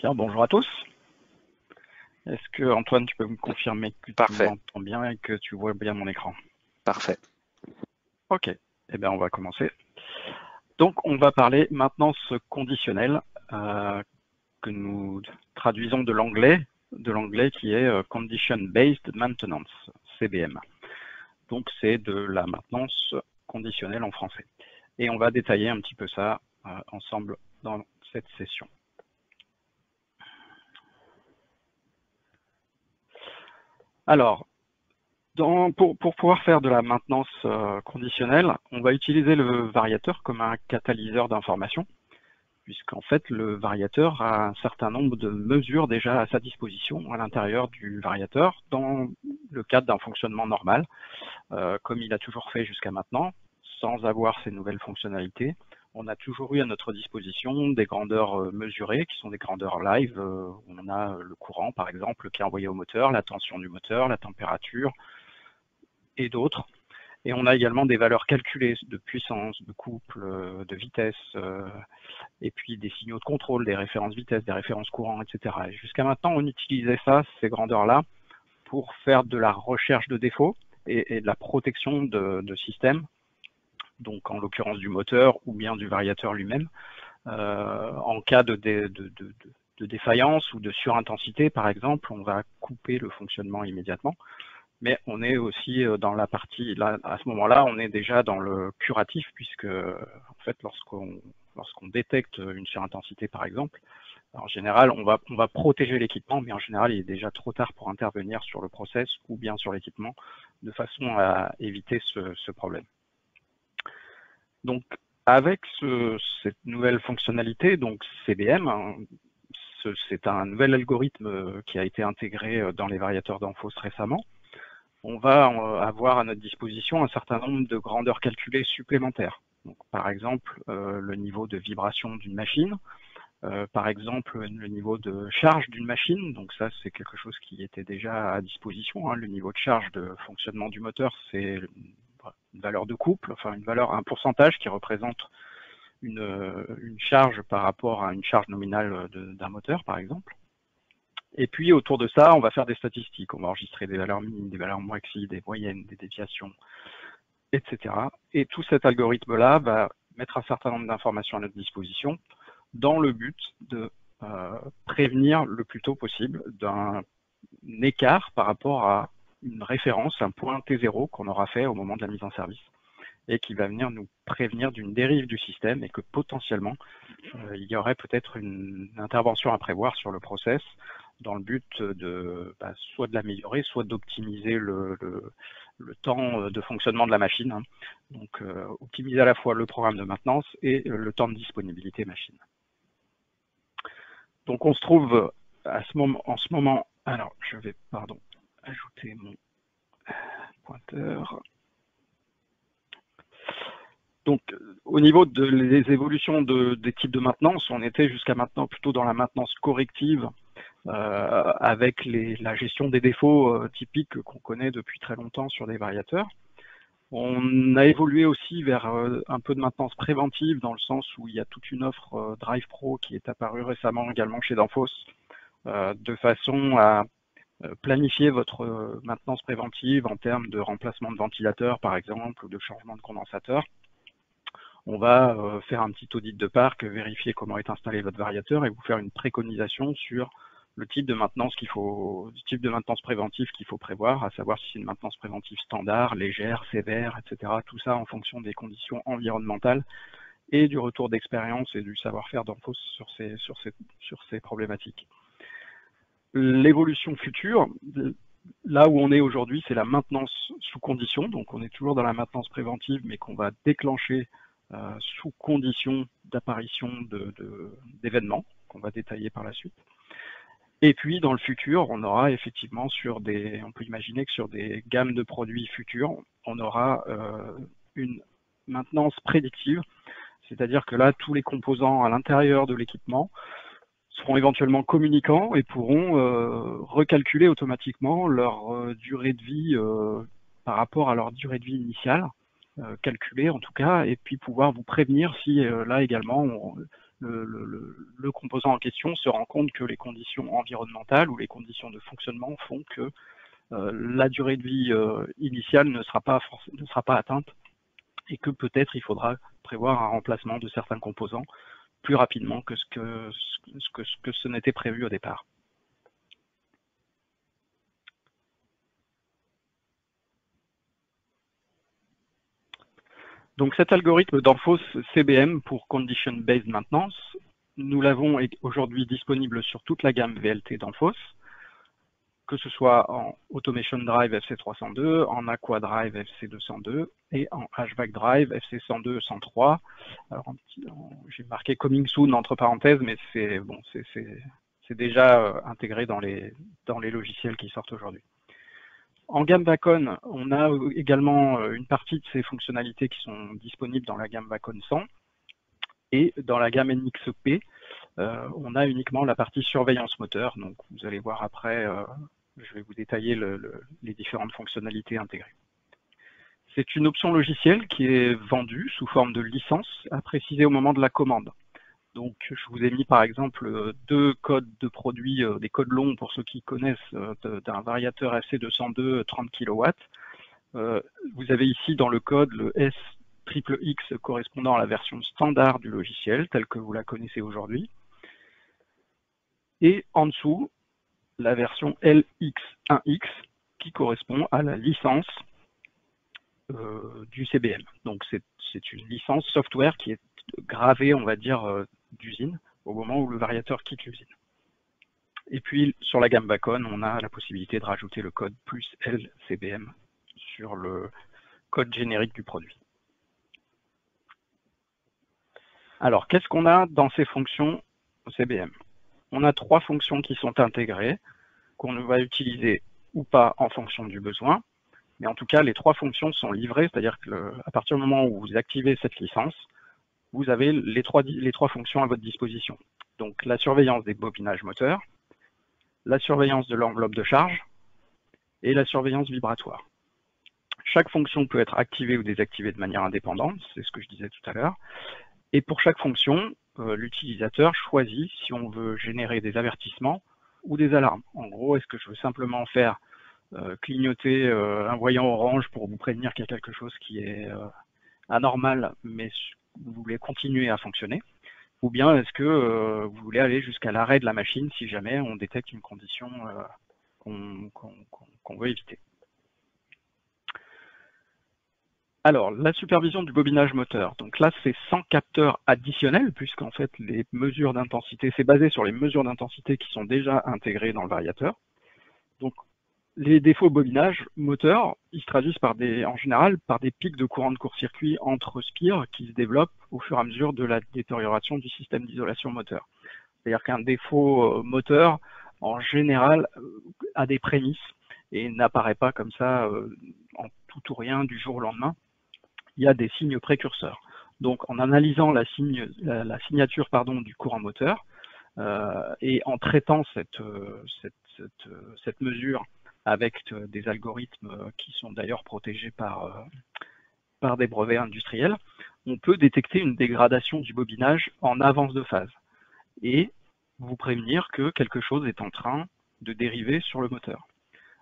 Bien, bonjour à tous. Est-ce que Antoine, tu peux me confirmer que tu Parfait, m'entends bien et que tu vois bien mon écran? parfait. Ok, eh bien on va commencer. Donc on va parler maintenance conditionnelle que nous traduisons de l'anglais qui est Condition Based Maintenance, CBM. Donc c'est de la maintenance conditionnelle en français. Et on va détailler un petit peu ça ensemble dans cette session. Alors, pour pouvoir faire de la maintenance conditionnelle, on va utiliser le variateur comme un catalyseur d'information, puisqu'en fait le variateur a un certain nombre de mesures déjà à sa disposition à l'intérieur du variateur dans le cadre d'un fonctionnement normal, comme il a toujours fait jusqu'à maintenant, sans avoir ces nouvelles fonctionnalités. On a toujours eu à notre disposition des grandeurs mesurées, qui sont des grandeurs live. On a le courant, par exemple, qui est envoyé au moteur, la tension du moteur, la température et d'autres. Et on a également des valeurs calculées de puissance, de couple, de vitesse, et puis des signaux de contrôle, des références vitesse, des références courant, etc. Jusqu'à maintenant, on utilisait ça, ces grandeurs-là, pour faire de la recherche de défauts et de la protection de systèmes, donc en l'occurrence du moteur ou bien du variateur lui-même, en cas de défaillance ou de surintensité, par exemple, on va couper le fonctionnement immédiatement. Mais on est aussi dans la partie, là, à ce moment-là, on est déjà dans le curatif, puisque en fait, lorsqu'on détecte une surintensité, par exemple, en général, on va protéger l'équipement, mais en général, il est déjà trop tard pour intervenir sur le process ou bien sur l'équipement, de façon à éviter ce problème. Donc, avec cette nouvelle fonctionnalité, donc CBM, hein, c'est un nouvel algorithme qui a été intégré dans les variateurs d'Enphos récemment. On va avoir à notre disposition un certain nombre de grandeurs calculées supplémentaires. Donc, par exemple, le niveau de vibration d'une machine, par exemple, le niveau de charge d'une machine. Donc ça, c'est quelque chose qui était déjà à disposition. Le niveau de charge de fonctionnement du moteur, c'est une valeur de couple, enfin un pourcentage qui représente une charge par rapport à une charge nominale d'un moteur, par exemple. Et puis autour de ça, on va faire des statistiques. On va enregistrer des valeurs minimes, des valeurs maxi, des moyennes, des déviations, etc. Et tout cet algorithme-là va mettre un certain nombre d'informations à notre disposition dans le but de prévenir le plus tôt possible d'un écart par rapport à une référence, un point T0 qu'on aura fait au moment de la mise en service et qui va venir nous prévenir d'une dérive du système et que potentiellement il y aurait peut-être une intervention à prévoir sur le process dans le but de soit de l'améliorer, soit d'optimiser le temps de fonctionnement de la machine. Donc optimiser à la fois le programme de maintenance et le temps de disponibilité machine. Donc on se trouve en ce moment, alors je vais, ajouter mon pointeur. Donc au niveau des évolutions des types de maintenance, on était jusqu'à maintenant plutôt dans la maintenance corrective avec la gestion des défauts typiques qu'on connaît depuis très longtemps sur des variateurs. On a évolué aussi vers un peu de maintenance préventive dans le sens où il y a toute une offre Drive Pro qui est apparue récemment également chez Danfoss de façon à planifier votre maintenance préventive en termes de remplacement de ventilateur par exemple ou de changement de condensateur. On va faire un petit audit de parc, vérifier comment est installé votre variateur et vous faire une préconisation sur le type de maintenance préventive qu'il faut prévoir, à savoir si c'est une maintenance préventive standard, légère, sévère, etc. Tout ça en fonction des conditions environnementales et du retour d'expérience et du savoir-faire d'Enphos sur ces problématiques. L'évolution future, là où on est aujourd'hui, c'est la maintenance sous condition. Donc on est toujours dans la maintenance préventive, mais qu'on va déclencher sous condition d'apparition d'événements qu'on va détailler par la suite. Et puis dans le futur, on aura effectivement on peut imaginer que sur des gammes de produits futurs, on aura une maintenance prédictive, c'est-à-dire que là, tous les composants à l'intérieur de l'équipement seront éventuellement communicants et pourront recalculer automatiquement leur durée de vie par rapport à leur durée de vie initiale, calculée en tout cas, et puis pouvoir vous prévenir si là également le composant en question se rend compte que les conditions environnementales ou les conditions de fonctionnement font que la durée de vie initiale ne sera pas atteinte et que peut-être il faudra prévoir un remplacement de certains composants plus rapidement que ce n'était prévu au départ. Donc cet algorithme d'Enphos CBM pour Condition Based Maintenance, nous l'avons aujourd'hui disponible sur toute la gamme VLT d'Enphos, que ce soit en Automation Drive FC302, en Aqua Drive FC202 et en HVAC Drive FC102, 103. Alors j'ai marqué Coming Soon entre parenthèses, mais c'est bon, c'est déjà intégré dans les logiciels qui sortent aujourd'hui. En gamme Vacon, on a également une partie de ces fonctionnalités qui sont disponibles dans la gamme Vacon 100 et dans la gamme NXP, on a uniquement la partie surveillance moteur. Donc vous allez voir après, je vais vous détailler les différentes fonctionnalités intégrées. C'est une option logicielle qui est vendue sous forme de licence à préciser au moment de la commande. Donc je vous ai mis par exemple 2 codes de produits, des codes longs pour ceux qui connaissent, d'un variateur FC202 30 kW. Vous avez ici dans le code le SXX correspondant à la version standard du logiciel, telle que vous la connaissez aujourd'hui. Et en dessous, la version LX1X qui correspond à la licence du CBM. Donc c'est une licence software qui est gravée, on va dire, d'usine au moment où le variateur quitte l'usine. Et puis sur la gamme Vacon, on a la possibilité de rajouter le code plus LCBM sur le code générique du produit. Alors qu'est-ce qu'on a dans ces fonctions CBM? On a 3 fonctions qui sont intégrées, qu'on va utiliser ou pas en fonction du besoin. Mais en tout cas, les 3 fonctions sont livrées, c'est-à-dire qu'à partir du moment où vous activez cette licence, vous avez les trois fonctions à votre disposition. Donc la surveillance des bobinages moteurs, la surveillance de l'enveloppe de charge et la surveillance vibratoire. Chaque fonction peut être activée ou désactivée de manière indépendante, c'est ce que je disais tout à l'heure. Et pour chaque fonction, l'utilisateur choisit si on veut générer des avertissements ou des alarmes. En gros, est-ce que je veux simplement faire clignoter un voyant orange pour vous prévenir qu'il y a quelque chose qui est anormal, mais vous voulez continuer à fonctionner, ou bien est-ce que vous voulez aller jusqu'à l'arrêt de la machine si jamais on détecte une condition qu'on veut éviter. Alors, la supervision du bobinage moteur. Donc là, c'est sans capteur additionnel, puisqu'en fait, les mesures d'intensité, c'est basé sur les mesures d'intensité qui sont déjà intégrées dans le variateur. Donc, les défauts bobinage moteur, ils se traduisent en général par des pics de courant de court-circuit entre spires qui se développent au fur et à mesure de la détérioration du système d'isolation moteur. C'est-à-dire qu'un défaut moteur, en général, a des prémices et n'apparaît pas comme ça en tout ou rien du jour au lendemain. Il y a des signes précurseurs. Donc en analysant la signature du courant moteur et en traitant cette mesure avec des algorithmes qui sont d'ailleurs protégés par des brevets industriels, on peut détecter une dégradation du bobinage en avance de phase et vous prévenir que quelque chose est en train de dériver sur le moteur.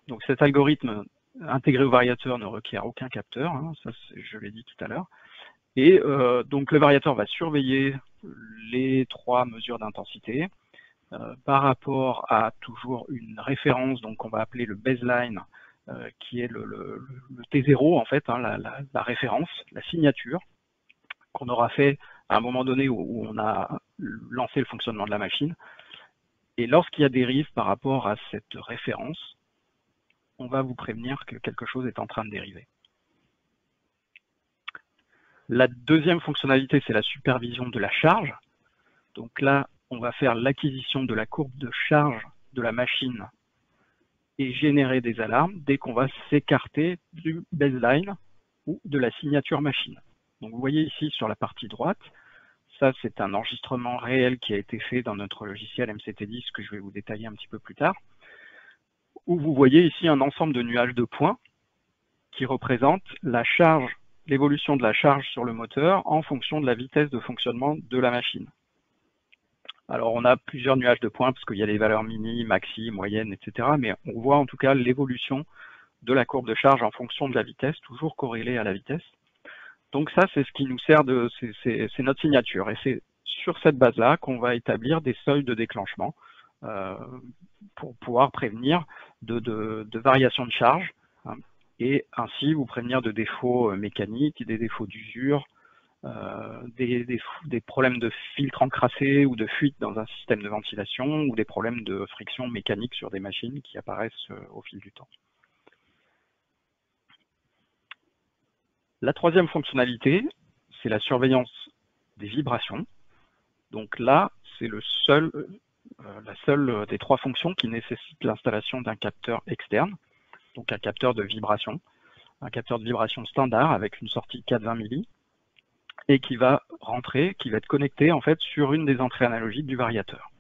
Donc cet algorithme intégré au variateur ne requiert aucun capteur, hein, ça je l'ai dit tout à l'heure, et donc le variateur va surveiller les 3 mesures d'intensité, par rapport à toujours une référence, donc on va appeler le baseline, qui est le T0 en fait, hein, la référence, la signature qu'on aura fait à un moment donné où on a lancé le fonctionnement de la machine. Et lorsqu'il y a dérive par rapport à cette référence, on va vous prévenir que quelque chose est en train de dériver. La deuxième fonctionnalité, c'est la supervision de la charge. Donc là, on va faire l'acquisition de la courbe de charge de la machine et générer des alarmes dès qu'on va s'écarter du baseline ou de la signature machine. Donc vous voyez ici sur la partie droite, ça c'est un enregistrement réel qui a été fait dans notre logiciel MCT10 que je vais vous détailler un petit peu plus tard, où vous voyez ici un ensemble de nuages de points qui représentent la charge, l'évolution de la charge sur le moteur en fonction de la vitesse de fonctionnement de la machine. Alors, on a plusieurs nuages de points parce qu'il y a des valeurs mini, maxi, moyennes, etc. Mais on voit en tout cas l'évolution de la courbe de charge en fonction de la vitesse, toujours corrélée à la vitesse. Donc ça, c'est ce qui nous sert c'est notre signature. Et c'est sur cette base-là qu'on va établir des seuils de déclenchement euh, pour pouvoir prévenir de variations de charge, hein, et ainsi vous prévenir de défauts mécaniques, des défauts d'usure, des problèmes de filtre encrassé ou de fuite dans un système de ventilation ou des problèmes de friction mécanique sur des machines qui apparaissent au fil du temps. La troisième fonctionnalité, c'est la surveillance des vibrations. Donc là, c'est la seule des trois fonctions qui nécessite l'installation d'un capteur externe, donc un capteur de vibration standard avec une sortie 420 milli, et qui va être connecté en fait sur une des entrées analogiques du variateur.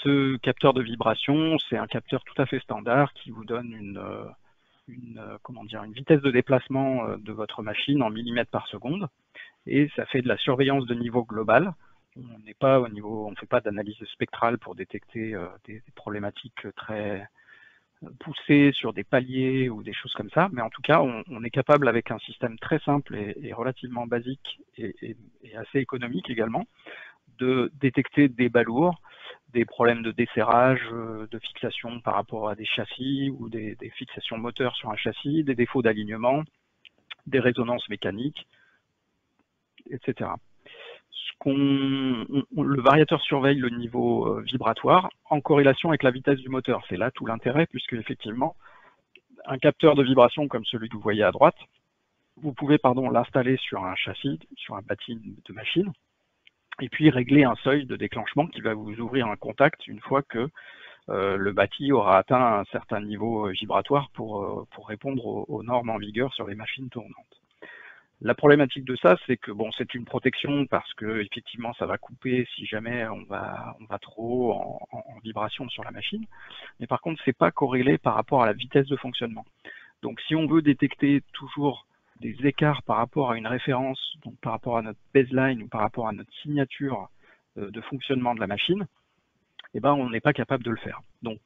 Ce capteur de vibration, c'est un capteur tout à fait standard qui vous donne une vitesse de déplacement de votre machine en millimètres par seconde, et ça fait de la surveillance de niveau global. On ne fait pas d'analyse spectrale pour détecter des problématiques très poussées sur des paliers ou des choses comme ça, mais en tout cas, on est capable avec un système très simple et relativement basique et assez économique également, de détecter des balourds, des problèmes de desserrage, de fixation par rapport à des châssis ou des fixations moteurs sur un châssis, des défauts d'alignement, des résonances mécaniques, etc. Le variateur surveille le niveau vibratoire en corrélation avec la vitesse du moteur. C'est là tout l'intérêt, puisque effectivement, un capteur de vibration comme celui que vous voyez à droite, vous pouvez l'installer sur un châssis, sur un bâti de machine, et puis régler un seuil de déclenchement qui va vous ouvrir un contact une fois que le bâti aura atteint un certain niveau vibratoire pour répondre aux normes en vigueur sur les machines tournantes. La problématique de ça, c'est que bon, c'est une protection parce que effectivement, ça va couper si jamais on va trop en vibration sur la machine. Mais par contre, c'est pas corrélé par rapport à la vitesse de fonctionnement. Donc, si on veut détecter toujours des écarts par rapport à une référence, donc par rapport à notre baseline ou par rapport à notre signature de fonctionnement de la machine, eh ben, on n'est pas capable de le faire. Donc,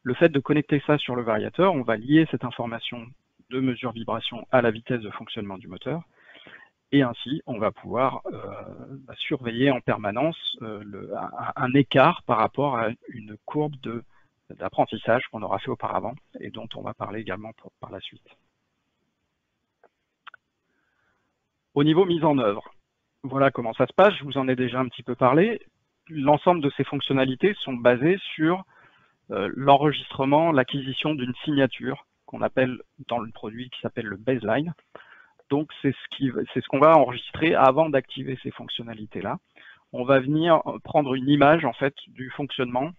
le fait de connecter ça sur le variateur, on va lier cette information de mesure vibration à la vitesse de fonctionnement du moteur. Et ainsi, on va pouvoir surveiller en permanence un écart par rapport à une courbe d'apprentissage qu'on aura fait auparavant et dont on va parler également par la suite. Au niveau mise en œuvre, voilà comment ça se passe. Je vous en ai déjà un petit peu parlé. L'ensemble de ces fonctionnalités sont basées sur l'enregistrement, l'acquisition d'une signature qu'on appelle dans le produit qui s'appelle le baseline. Donc, c'est ce qu'on va enregistrer avant d'activer ces fonctionnalités-là. On va venir prendre une image, en fait, du fonctionnement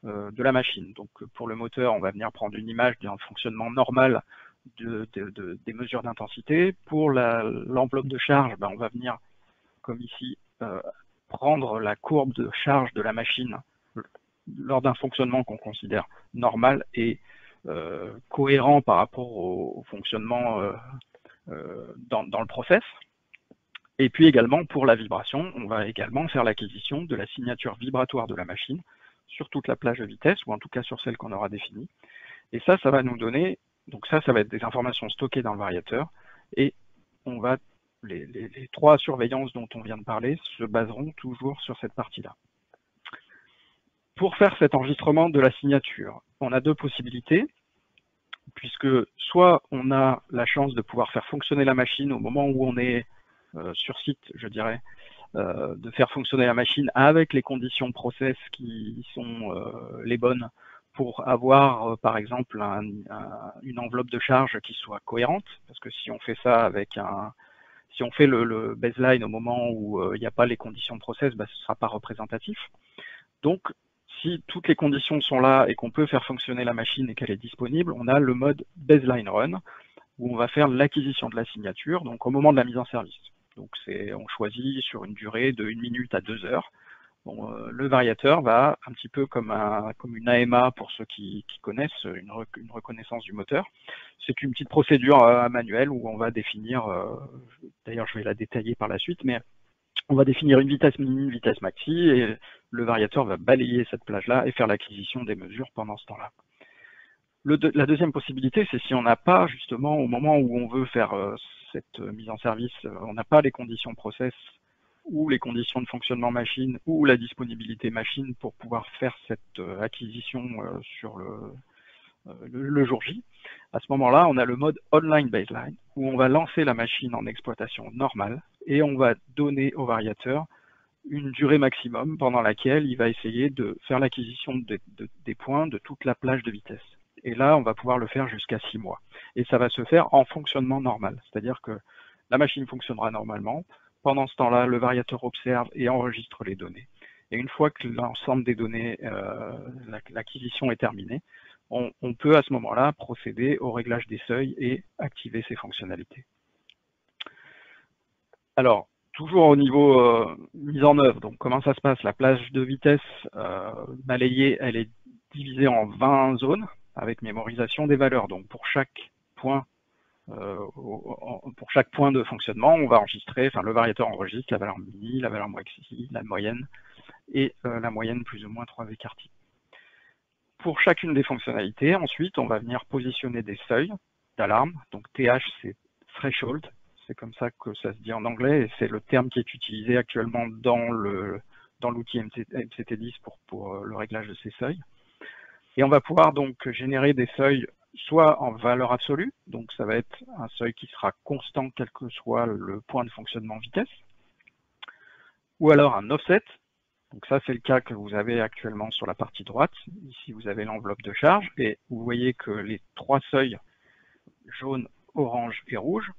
de la machine. Donc, pour le moteur, on va venir prendre une image d'un fonctionnement normal des mesures d'intensité. Pour l'enveloppe de charge, on va venir, comme ici, prendre la courbe de charge de la machine lors d'un fonctionnement qu'on considère normal et cohérent par rapport au fonctionnement dans le process. Et puis également pour la vibration, on va également faire l'acquisition de la signature vibratoire de la machine sur toute la plage de vitesse, ou en tout cas sur celle qu'on aura définie. Et ça va nous donner, donc ça va être des informations stockées dans le variateur, et les trois surveillances dont on vient de parler se baseront toujours sur cette partie-là. Pour faire cet enregistrement de la signature, on a deux possibilités, puisque soit on a la chance de pouvoir faire fonctionner la machine au moment où on est sur site, je dirais, de faire fonctionner la machine avec les conditions process qui sont les bonnes pour avoir, par exemple, une enveloppe de charge qui soit cohérente, parce que si on fait ça avec si on fait le baseline au moment où il n'y a pas les conditions de process, ce ne sera pas représentatif. Donc, si toutes les conditions sont là et qu'on peut faire fonctionner la machine et qu'elle est disponible, on a le mode baseline run, où on va faire l'acquisition de la signature, donc au moment de la mise en service. Donc on choisit sur une durée de 1 minute à 2 heures. Bon, le variateur va, un petit peu comme une AMA pour ceux qui connaissent, une reconnaissance du moteur. C'est une petite procédure manuelle où on va définir, d'ailleurs je vais la détailler par la suite, mais On va définir une vitesse mini, une vitesse maxi, et le variateur va balayer cette plage-là et faire l'acquisition des mesures pendant ce temps-là. La deuxième possibilité, c'est si on n'a pas, justement, au moment où on veut faire cette mise en service, on n'a pas les conditions process ou les conditions de fonctionnement machine ou la disponibilité machine pour pouvoir faire cette acquisition sur le jour J. À ce moment-là, on a le mode online baseline où on va lancer la machine en exploitation normale et on va donner au variateur une durée maximum pendant laquelle il va essayer de faire l'acquisition des points de toute la plage de vitesse. Et là, on va pouvoir le faire jusqu'à 6 mois. Et ça va se faire en fonctionnement normal. C'est-à-dire que la machine fonctionnera normalement. Pendant ce temps-là, le variateur observe et enregistre les données. Et une fois que l'ensemble des données, l'acquisition est terminée, on peut à ce moment-là procéder au réglage des seuils et activer ces fonctionnalités. Alors, toujours au niveau mise en œuvre, donc comment ça se passe? La plage de vitesse balayée, elle est divisée en 20 zones avec mémorisation des valeurs. Donc pour chaque point de fonctionnement, on va enregistrer, enfin le variateur enregistre la valeur mini, la valeur maxi, la moyenne et la moyenne plus ou moins 3 écarties. Pour chacune des fonctionnalités, ensuite, on va venir positionner des seuils d'alarme. Donc TH, c'est threshold, c'est comme ça que ça se dit en anglais, et c'est le terme qui est utilisé actuellement dans l'outil MCT10 pour le réglage de ces seuils. Et on va pouvoir donc générer des seuils soit en valeur absolue, donc ça va être un seuil qui sera constant quel que soit le point de fonctionnement vitesse, ou alors un offset. Donc ça, c'est le cas que vous avez actuellement sur la partie droite. Ici, vous avez l'enveloppe de charge et vous voyez que les trois seuils, jaune, orange et rouge,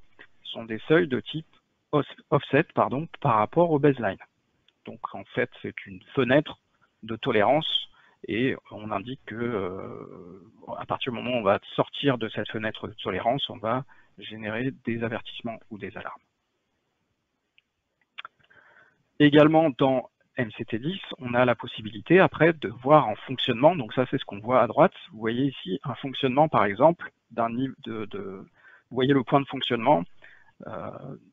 sont des seuils de type offset par rapport au baseline. Donc en fait, c'est une fenêtre de tolérance et on indique que à partir du moment où on va sortir de cette fenêtre de tolérance, on va générer des avertissements ou des alarmes. Également dans MCT10, on a la possibilité après de voir en fonctionnement, donc ça c'est ce qu'on voit à droite, vous voyez ici un fonctionnement par exemple d'un niveau vous voyez le point de fonctionnement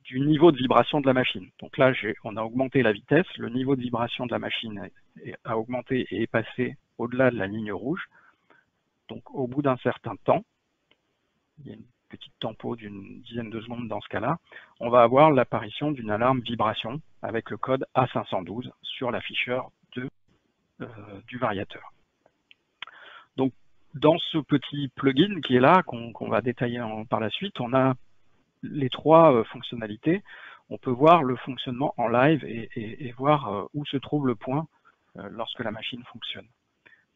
du niveau de vibration de la machine. Donc là on a augmenté la vitesse, le niveau de vibration de la machine a augmenté et est passé au-delà de la ligne rouge. Donc au bout d'un certain temps, il y a une petite tempo d'une dizaine de secondes dans ce cas-là, on va avoir l'apparition d'une alarme vibration avec le code A512 sur l'afficheur du variateur. Donc, dans ce petit plugin qui est là, qu'on va détailler par la suite, on a les trois fonctionnalités. On peut voir le fonctionnement en live et voir où se trouve le point lorsque la machine fonctionne.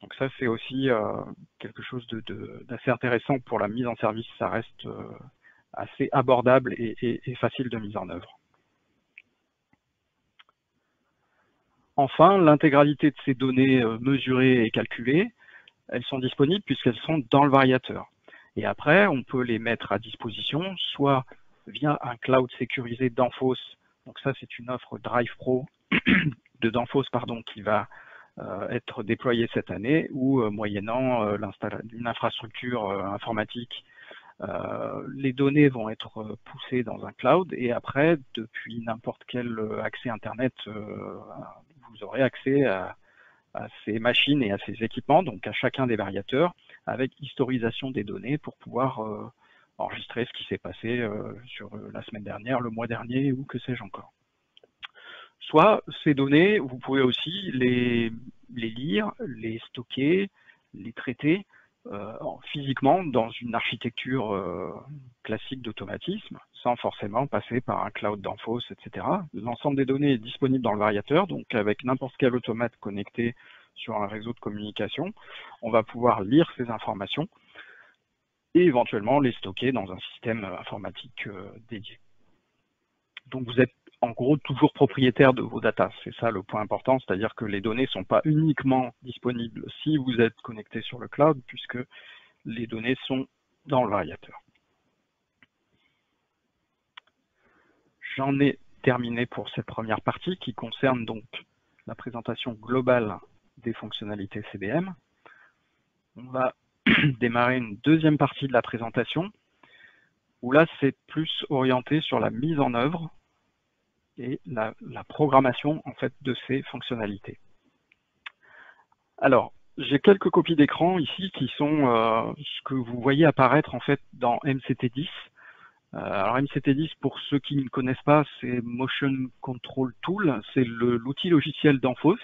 Donc ça, c'est aussi quelque chose d'assez intéressant pour la mise en service. Ça reste assez abordable et facile de mise en œuvre. Enfin, l'intégralité de ces données mesurées et calculées, elles sont disponibles puisqu'elles sont dans le variateur. Et après, on peut les mettre à disposition, soit via un cloud sécurisé Danfoss. Donc ça, c'est une offre Drive Pro de Danfoss, qui va être déployée cette année, ou moyennant une infrastructure informatique, les données vont être poussées dans un cloud et après, depuis n'importe quel accès Internet, vous aurez accès à ces machines et à ces équipements, donc à chacun des variateurs, avec historisation des données pour pouvoir enregistrer ce qui s'est passé sur la semaine dernière, le mois dernier ou que sais-je encore. Soit ces données, vous pouvez aussi les lire, les stocker, les traiter physiquement dans une architecture classique d'automatisme, sans forcément passer par un cloud Danfoss, etc. L'ensemble des données est disponible dans le variateur, donc avec n'importe quel automate connecté sur un réseau de communication, on va pouvoir lire ces informations et éventuellement les stocker dans un système informatique dédié. Donc vous êtes en gros toujours propriétaire de vos datas, c'est ça le point important, c'est-à-dire que les données ne sont pas uniquement disponibles si vous êtes connecté sur le cloud, puisque les données sont dans le variateur. J'en ai terminé pour cette première partie qui concerne donc la présentation globale des fonctionnalités CDM. On va démarrer une deuxième partie de la présentation, où là c'est plus orienté sur la mise en œuvre et la programmation en fait de ces fonctionnalités. Alors, j'ai quelques copies d'écran ici qui sont ce que vous voyez apparaître en fait dans MCT10. Alors MCT10, pour ceux qui ne connaissent pas, c'est Motion Control Tool, c'est l'outil logiciel d'Anphos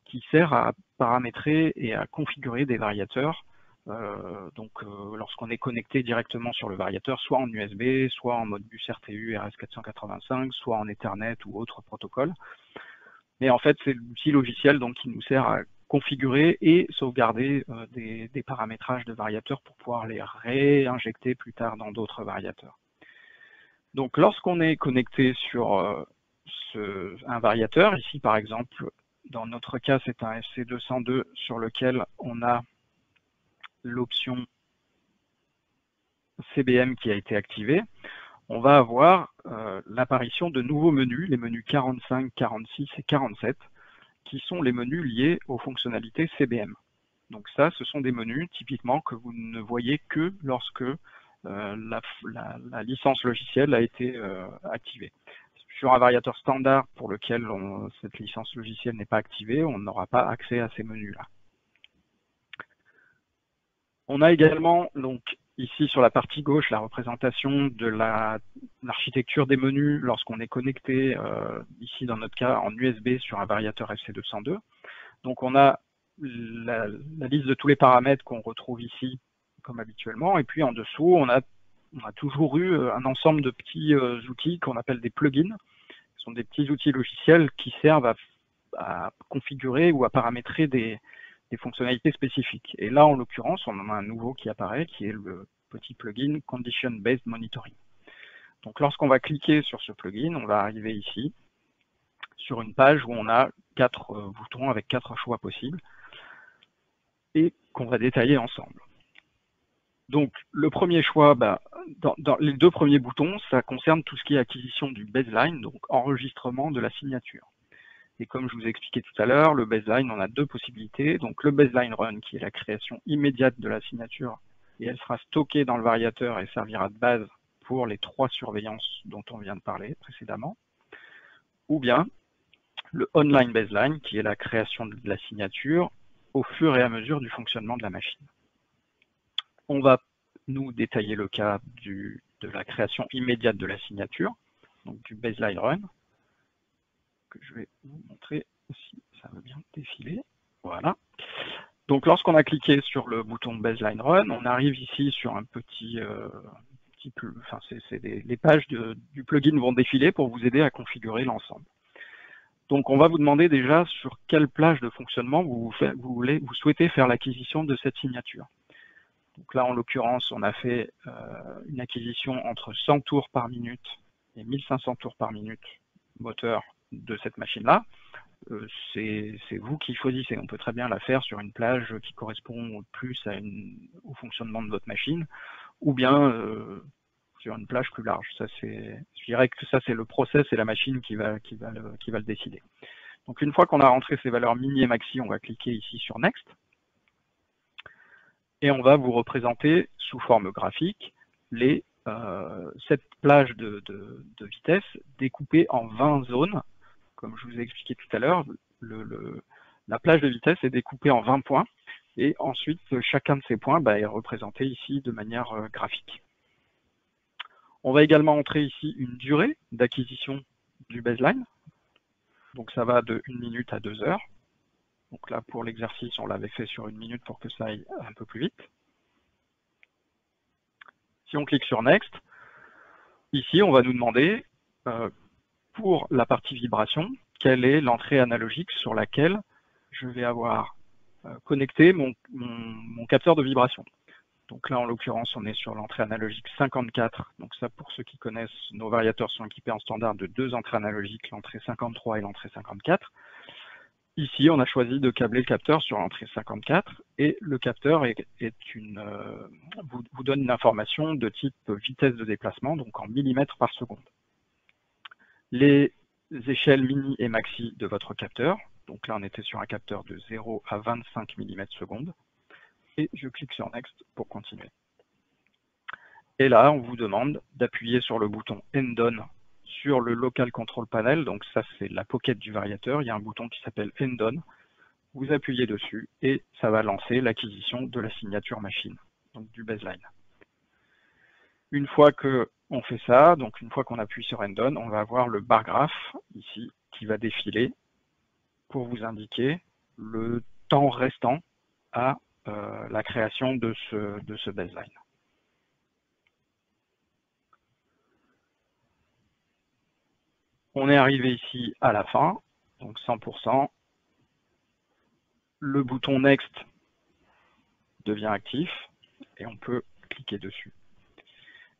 qui sert à paramétrer et à configurer des variateurs. Lorsqu'on est connecté directement sur le variateur, soit en USB, soit en Modbus RTU RS485, soit en Ethernet ou autre protocole. Mais en fait, c'est l'outil logiciel donc, qui nous sert à configurer et sauvegarder des paramétrages de variateurs pour pouvoir les réinjecter plus tard dans d'autres variateurs. Donc lorsqu'on est connecté sur un variateur, ici par exemple, dans notre cas c'est un FC202 sur lequel on a l'option CBM qui a été activée, on va avoir l'apparition de nouveaux menus, les menus 45, 46 et 47, qui sont les menus liés aux fonctionnalités CBM. Donc ça, ce sont des menus typiquement que vous ne voyez que lorsque la licence logicielle a été activée. Sur un variateur standard pour lequel cette licence logicielle n'est pas activée, on n'aura pas accès à ces menus-là. On a également, donc, ici sur la partie gauche, la représentation de l'architecture des menus lorsqu'on est connecté, ici dans notre cas, en USB sur un variateur FC202. Donc on a la liste de tous les paramètres qu'on retrouve ici, comme habituellement, et puis en dessous, on a toujours eu un ensemble de petits outils qu'on appelle des plugins. Ce sont des petits outils logiciels qui servent à configurer ou à paramétrer des fonctionnalités spécifiques. Et là, en l'occurrence, on en a un nouveau qui apparaît, qui est le petit plugin Condition Based Monitoring. Donc lorsqu'on va cliquer sur ce plugin, on va arriver ici, sur une page où on a 4 boutons avec 4 choix possibles, et qu'on va détailler ensemble. Donc le premier choix, dans les 2 premiers boutons, ça concerne tout ce qui est acquisition du baseline, donc enregistrement de la signature. Et comme je vous ai expliqué tout à l'heure, le baseline, on a 2 possibilités. Donc le baseline run, qui est la création immédiate de la signature, et elle sera stockée dans le variateur et servira de base pour les 3 surveillances dont on vient de parler précédemment. Ou bien le online baseline, qui est la création de la signature au fur et à mesure du fonctionnement de la machine. On va nous détailler le cas de la création immédiate de la signature, donc du baseline run, que je vais vous montrer si ça veut bien défiler. Voilà. Donc lorsqu'on a cliqué sur le bouton baseline run, on arrive ici sur un les pages du plugin vont défiler pour vous aider à configurer l'ensemble. Donc on va vous demander déjà sur quelle plage de fonctionnement vous souhaitez faire l'acquisition de cette signature. Donc là, en l'occurrence, on a fait une acquisition entre 100 tours par minute et 1500 tours par minute moteur de cette machine-là. C'est vous qui choisissez. On peut très bien la faire sur une plage qui correspond plus au fonctionnement de votre machine, ou bien sur une plage plus large. Je dirais que ça, c'est le process et la machine qui va le décider. Donc une fois qu'on a rentré ces valeurs mini et maxi, on va cliquer ici sur Next. Et on va vous représenter sous forme graphique cette plage de vitesse découpée en 20 zones. Comme je vous ai expliqué tout à l'heure, la plage de vitesse est découpée en 20 points. Et ensuite, chacun de ces points est représenté ici de manière graphique. On va également entrer ici une durée d'acquisition du baseline. Donc ça va de 1 minute à 2 heures. Donc là, pour l'exercice, on l'avait fait sur 1 minute pour que ça aille un peu plus vite. Si on clique sur Next, ici, on va nous demander, pour la partie vibration, quelle est l'entrée analogique sur laquelle je vais avoir connecté mon capteur de vibration. Donc là, en l'occurrence, on est sur l'entrée analogique 54. Donc ça, pour ceux qui connaissent, nos variateurs sont équipés en standard de 2 entrées analogiques, l'entrée 53 et l'entrée 54. Ici, on a choisi de câbler le capteur sur l'entrée 54 et le capteur vous donne une information de type vitesse de déplacement, donc en millimètres par seconde. Les échelles mini et maxi de votre capteur, donc là on était sur un capteur de 0 à 25 mm/seconde, et je clique sur Next pour continuer. Et là, on vous demande d'appuyer sur le bouton End On sur le Local Control Panel, donc ça c'est la pocket du variateur, il y a un bouton qui s'appelle End On. Vous appuyez dessus et ça va lancer l'acquisition de la signature machine, donc du baseline. Une fois qu'on fait ça, donc une fois qu'on appuie sur End On, on va avoir le bar graph ici qui va défiler pour vous indiquer le temps restant à la création de ce baseline. On est arrivé ici à la fin, donc 100%. Le bouton Next devient actif et on peut cliquer dessus.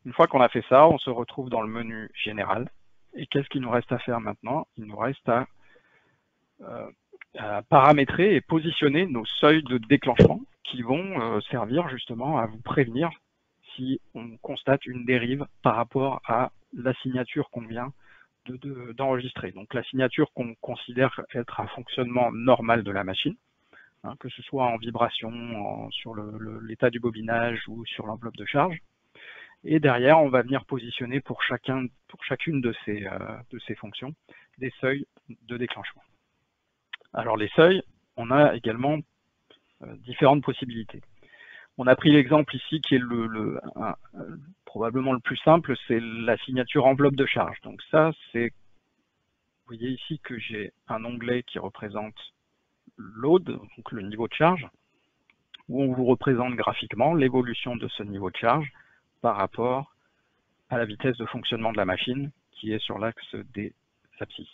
Une fois qu'on a fait ça, on se retrouve dans le menu général. Et qu'est-ce qu'il nous reste à faire maintenant? Il nous reste à paramétrer et positionner nos seuils de déclenchement qui vont servir justement à vous prévenir si on constate une dérive par rapport à la signature qu'on vient d'enregistrer. Donc la signature qu'on considère être un fonctionnement normal de la machine, hein, que ce soit en vibration, sur l'état du bobinage ou sur l'enveloppe de charge. Et derrière, on va venir positionner pour chacune de ces fonctions des seuils de déclenchement. Alors les seuils, on a également différentes possibilités. On a pris l'exemple ici qui est probablement le plus simple, c'est la signature enveloppe de charge. Donc ça, c'est, vous voyez ici que j'ai un onglet qui représente load, donc le niveau de charge, où on vous représente graphiquement l'évolution de ce niveau de charge par rapport à la vitesse de fonctionnement de la machine qui est sur l'axe des abscisses.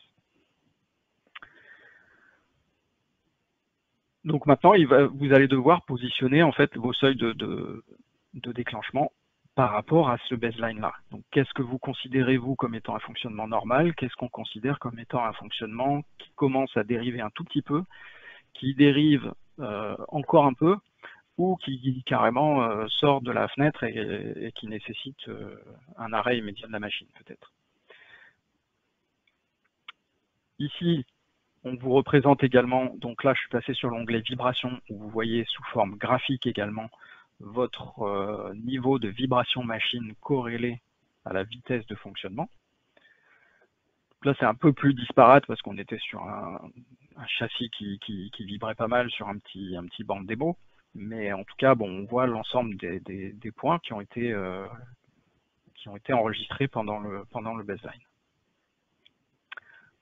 Donc maintenant, vous allez devoir positionner en fait vos seuils de déclenchement par rapport à ce baseline-là. Donc qu'est-ce que vous considérez vous comme étant un fonctionnement normal? Qu'est-ce qu'on considère comme étant un fonctionnement qui commence à dériver un tout petit peu, qui dérive encore un peu, ou qui carrément sort de la fenêtre et qui nécessite un arrêt immédiat de la machine peut-être. Ici, on vous représente également, donc là je suis passé sur l'onglet vibration, où vous voyez sous forme graphique également votre niveau de vibration machine corrélé à la vitesse de fonctionnement. Donc là c'est un peu plus disparate parce qu'on était sur un châssis qui vibrait pas mal sur un petit banc de démo. Mais en tout cas, bon, on voit l'ensemble des points qui ont été enregistrés pendant le baseline.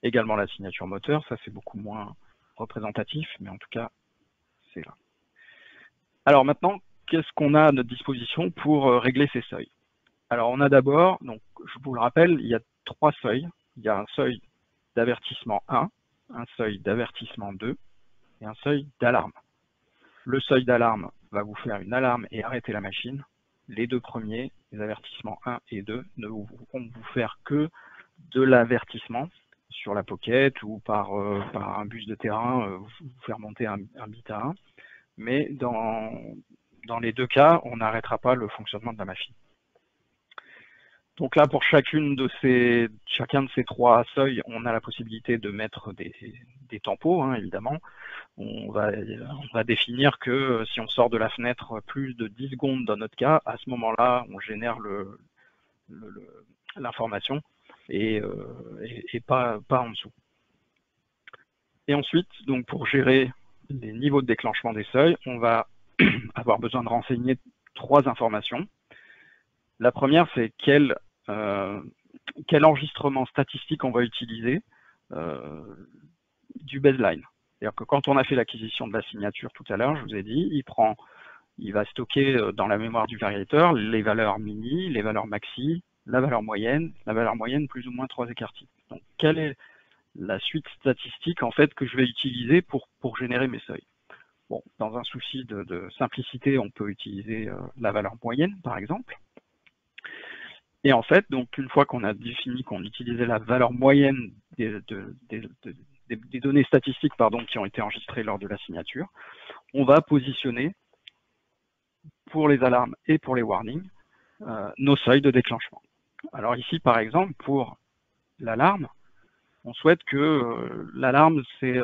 Également la signature moteur, ça c'est beaucoup moins représentatif, mais en tout cas, c'est là. Alors maintenant, qu'est-ce qu'on a à notre disposition pour régler ces seuils? Alors on a d'abord, donc je vous le rappelle, il y a 3 seuils. Il y a un seuil d'avertissement 1, un seuil d'avertissement 2 et un seuil d'alarme. Le seuil d'alarme va vous faire une alarme et arrêter la machine. Les 2 premiers, les avertissements 1 et 2, ne vont vous faire que de l'avertissement sur la pocket ou par un bus de terrain, vous faire monter un bit à 1. Mais dans les 2 cas, on n'arrêtera pas le fonctionnement de la machine. Donc là, pour chacun de ces 3 seuils, on a la possibilité de mettre des tempos, hein, évidemment. On va définir que si on sort de la fenêtre plus de 10 secondes dans notre cas, à ce moment-là, on génère l'information et pas en dessous. Et ensuite, donc pour gérer les niveaux de déclenchement des seuils, on va avoir besoin de renseigner 3 informations. La première, c'est quel enregistrement statistique on va utiliser du baseline. C'est-à-dire que quand on a fait l'acquisition de la signature tout à l'heure, je vous ai dit, il va stocker dans la mémoire du variateur les valeurs mini, les valeurs maxi, la valeur moyenne plus ou moins 3 écarts-types. Donc quelle est la suite statistique en fait que je vais utiliser pour générer mes seuils? Bon, dans un souci de simplicité, on peut utiliser la valeur moyenne par exemple. Et en fait, donc une fois qu'on a défini qu'on utilisait la valeur moyenne des données statistiques qui ont été enregistrées lors de la signature, on va positionner pour les alarmes et pour les warnings nos seuils de déclenchement. Alors ici, par exemple, pour l'alarme, on souhaite que l'alarme, c'est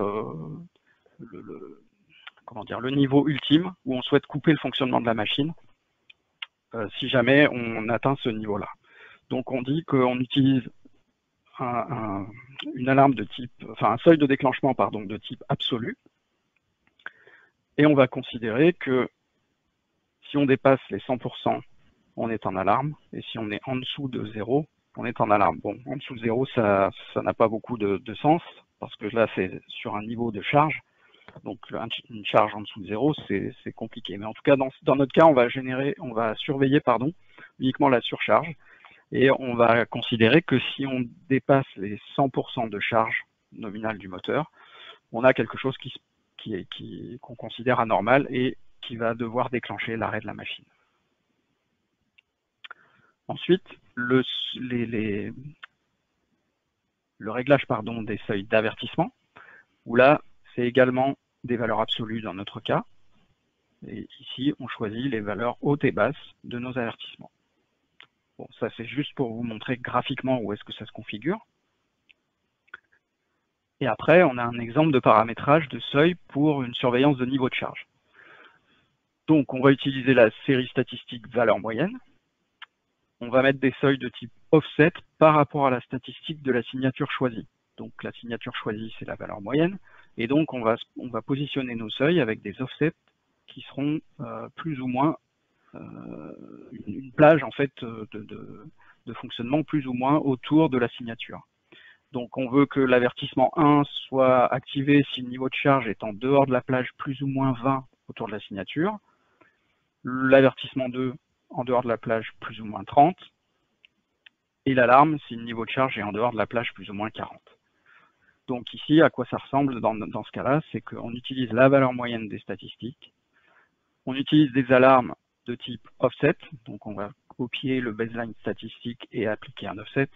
le niveau ultime où on souhaite couper le fonctionnement de la machine si jamais on atteint ce niveau-là. Donc on dit qu'on utilise une alarme de type, enfin un seuil de déclenchement pardon, de type absolu, et on va considérer que si on dépasse les 100%, on est en alarme, et si on est en dessous de 0, on est en alarme. Bon, en dessous de 0, ça n'a pas beaucoup de sens, parce que là, c'est sur un niveau de charge, donc une charge en dessous de 0, c'est compliqué. Mais en tout cas, dans notre cas, on va surveiller uniquement la surcharge, et on va considérer que si on dépasse les 100% de charge nominale du moteur, on a quelque chose qu'on considère anormal et qui va devoir déclencher l'arrêt de la machine. Ensuite, le réglage des seuils d'avertissement, où là, c'est également des valeurs absolues dans notre cas. Et ici, on choisit les valeurs hautes et basses de nos avertissements. Bon, ça c'est juste pour vous montrer graphiquement où est-ce que ça se configure. Et après, on a un exemple de paramétrage de seuil pour une surveillance de niveau de charge. Donc, on va utiliser la série statistique valeur moyenne. On va mettre des seuils de type offset par rapport à la statistique de la signature choisie. Donc, la signature choisie, c'est la valeur moyenne. Et donc, on va positionner nos seuils avec des offsets qui seront plus ou moins une plage en fait de fonctionnement plus ou moins autour de la signature. Donc on veut que l'avertissement 1 soit activé si le niveau de charge est en dehors de la plage plus ou moins 20 autour de la signature, l'avertissement 2 en dehors de la plage plus ou moins 30, et l'alarme si le niveau de charge est en dehors de la plage plus ou moins 40. Donc ici, à quoi ça ressemble dans ce cas-là, c'est qu'on utilise la valeur moyenne des statistiques, on utilise des alarmes de type offset, donc on va copier le baseline statistique et appliquer un offset.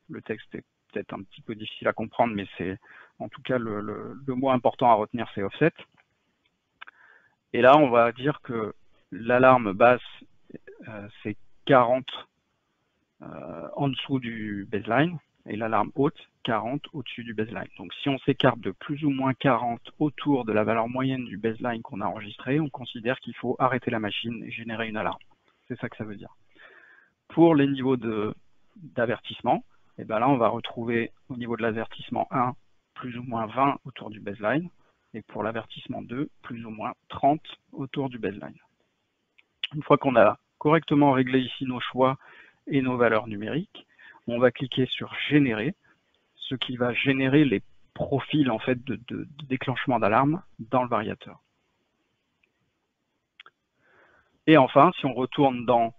Le texte est peut-être un petit peu difficile à comprendre, mais c'est en tout cas le mot important à retenir, c'est offset. Et là, on va dire que l'alarme basse, c'est 40 en dessous du baseline, et l'alarme haute, 40 au-dessus du baseline. Donc si on s'écarte de plus ou moins 40 autour de la valeur moyenne du baseline qu'on a enregistré, on considère qu'il faut arrêter la machine et générer une alarme. C'est ça que ça veut dire. Pour les niveaux d'avertissement, et ben là on va retrouver au niveau de l'avertissement 1, plus ou moins 20 autour du baseline, et pour l'avertissement 2, plus ou moins 30 autour du baseline. Une fois qu'on a correctement réglé ici nos choix et nos valeurs numériques, on va cliquer sur générer, ce qui va générer les profils en fait de déclenchement d'alarme dans le variateur. Et enfin, si on retourne dans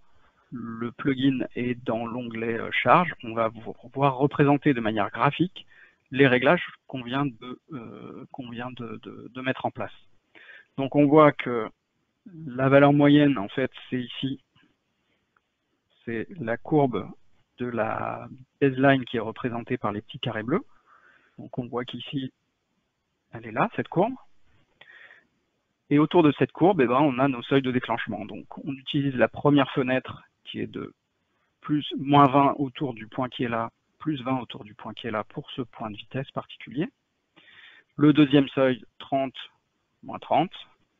le plugin et dans l'onglet charge, on va pouvoir représenter de manière graphique les réglages qu'on vient de mettre en place. Donc on voit que la valeur moyenne, en fait, c'est ici, c'est la courbe de la baseline qui est représentée par les petits carrés bleus. Donc on voit qu'ici, elle est là, cette courbe. Et autour de cette courbe, on a nos seuils de déclenchement. Donc on utilise la première fenêtre qui est de moins 20 autour du point qui est là, plus 20 autour du point qui est là pour ce point de vitesse particulier. Le deuxième seuil, 30, moins 30.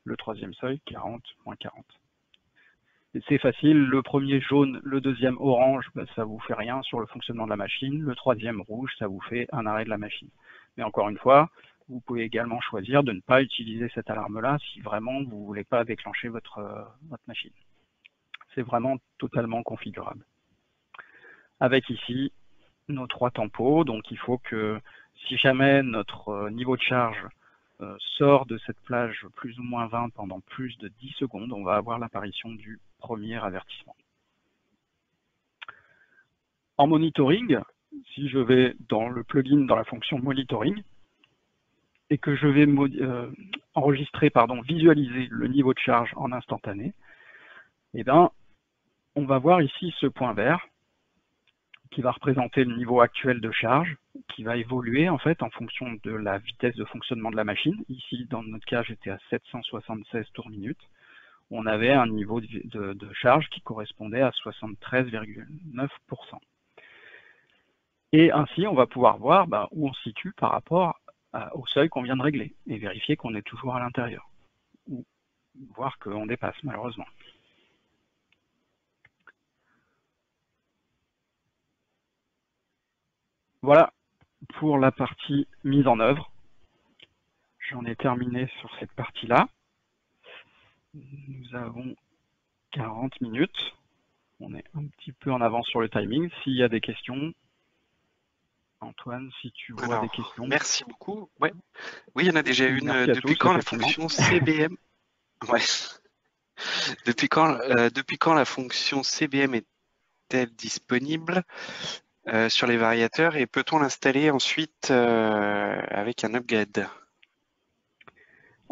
Le troisième seuil, 40, moins 40. C'est facile, le premier jaune, le deuxième orange, ça vous fait rien sur le fonctionnement de la machine. Le troisième rouge, ça vous fait un arrêt de la machine. Mais encore une fois, vous pouvez également choisir de ne pas utiliser cette alarme-là si vraiment vous ne voulez pas déclencher votre machine. C'est vraiment totalement configurable. Avec ici nos 3 tempos, donc il faut que si jamais notre niveau de charge sort de cette plage plus ou moins 20 pendant plus de 10 secondes, on va avoir l'apparition du premier avertissement. En monitoring, si je vais dans le plugin, dans la fonction monitoring, et que je vais visualiser le niveau de charge en instantané, on va voir ici ce point vert qui va représenter le niveau actuel de charge, qui va évoluer en fait en fonction de la vitesse de fonctionnement de la machine. Ici, dans notre cas, j'étais à 776 tours minute. On avait un niveau de charge qui correspondait à 73,9%. Et ainsi, on va pouvoir voir où on se situe par rapport au seuil qu'on vient de régler et vérifier qu'on est toujours à l'intérieur, ou voir qu'on dépasse malheureusement. Voilà pour la partie mise en œuvre. J'en ai terminé sur cette partie-là. Nous avons 40 minutes. On est un petit peu en avance sur le timing. S'il y a des questions, Antoine, si tu vois des Alors, questions. merci beaucoup. Ouais. Oui, il y en a déjà une. Merci à Depuis tous, quand la effectivement. fonction CBM? Ouais. Depuis quand la fonction CBM est-elle disponible sur les variateurs et peut-on l'installer ensuite avec un upgrade?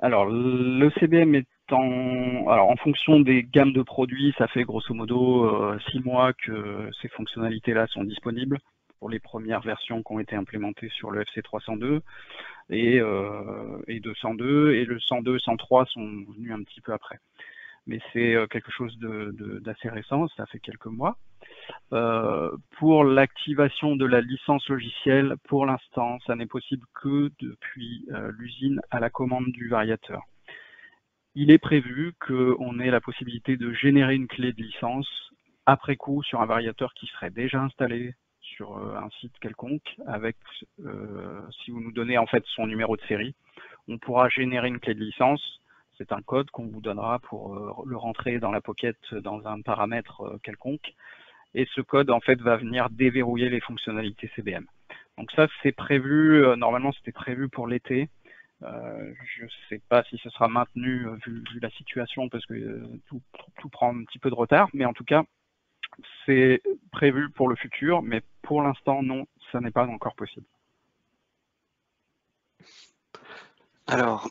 Alors, le CBM alors, en fonction des gammes de produits, ça fait grosso modo 6 mois que ces fonctionnalités-là sont disponibles pour les premières versions qui ont été implémentées sur le FC 302 et 202, et le 102, 103 sont venus un petit peu après. Mais c'est quelque chose d'assez récent, ça fait quelques mois. Pour l'activation de la licence logicielle, pour l'instant, ça n'est possible que depuis l'usine à la commande du variateur. Il est prévu qu'on ait la possibilité de générer une clé de licence après coup sur un variateur qui serait déjà installé sur un site quelconque, avec si vous nous donnez en fait son numéro de série, on pourra générer une clé de licence. C'est un code qu'on vous donnera pour le rentrer dans la pocket dans un paramètre quelconque. Et ce code en fait va venir déverrouiller les fonctionnalités CBM. Donc ça c'est prévu, normalement c'était prévu pour l'été. Je ne sais pas si ce sera maintenu vu la situation parce que tout prend un petit peu de retard, mais en tout cas c'est prévu pour le futur, mais pour l'instant non, ça n'est pas encore possible. Alors,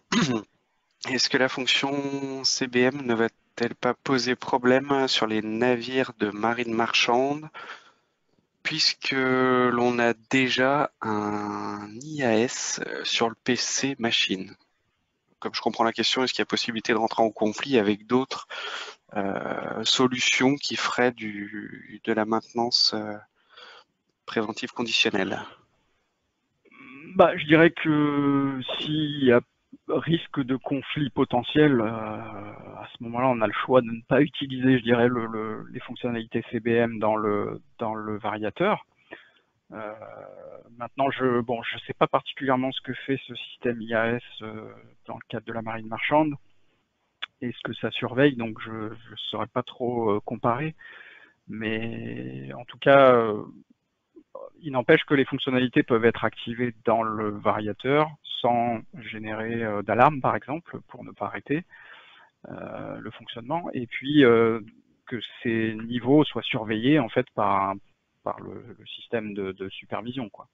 est-ce que la fonction CBM ne va-t-elle pas poser problème sur les navires de marine marchande puisque l'on a déjà un IAS sur le PC machine? Comme je comprends la question, est-ce qu'il y a possibilité de rentrer en conflit avec d'autres solutions qui feraient de la maintenance préventive conditionnelle? Bah, je dirais que s'il y a risque de conflit potentiel, à ce moment-là, on a le choix de ne pas utiliser, je dirais, les fonctionnalités CBM dans le variateur. Euh, Maintenant, je sais pas particulièrement ce que fait ce système IAS dans le cadre de la marine marchande et ce que ça surveille, donc je ne saurais pas trop comparer. Mais en tout cas, il n'empêche que les fonctionnalités peuvent être activées dans le variateur sans générer d'alarme, par exemple, pour ne pas arrêter le fonctionnement. Et puis que ces niveaux soient surveillés en fait par le système de supervision, quoi,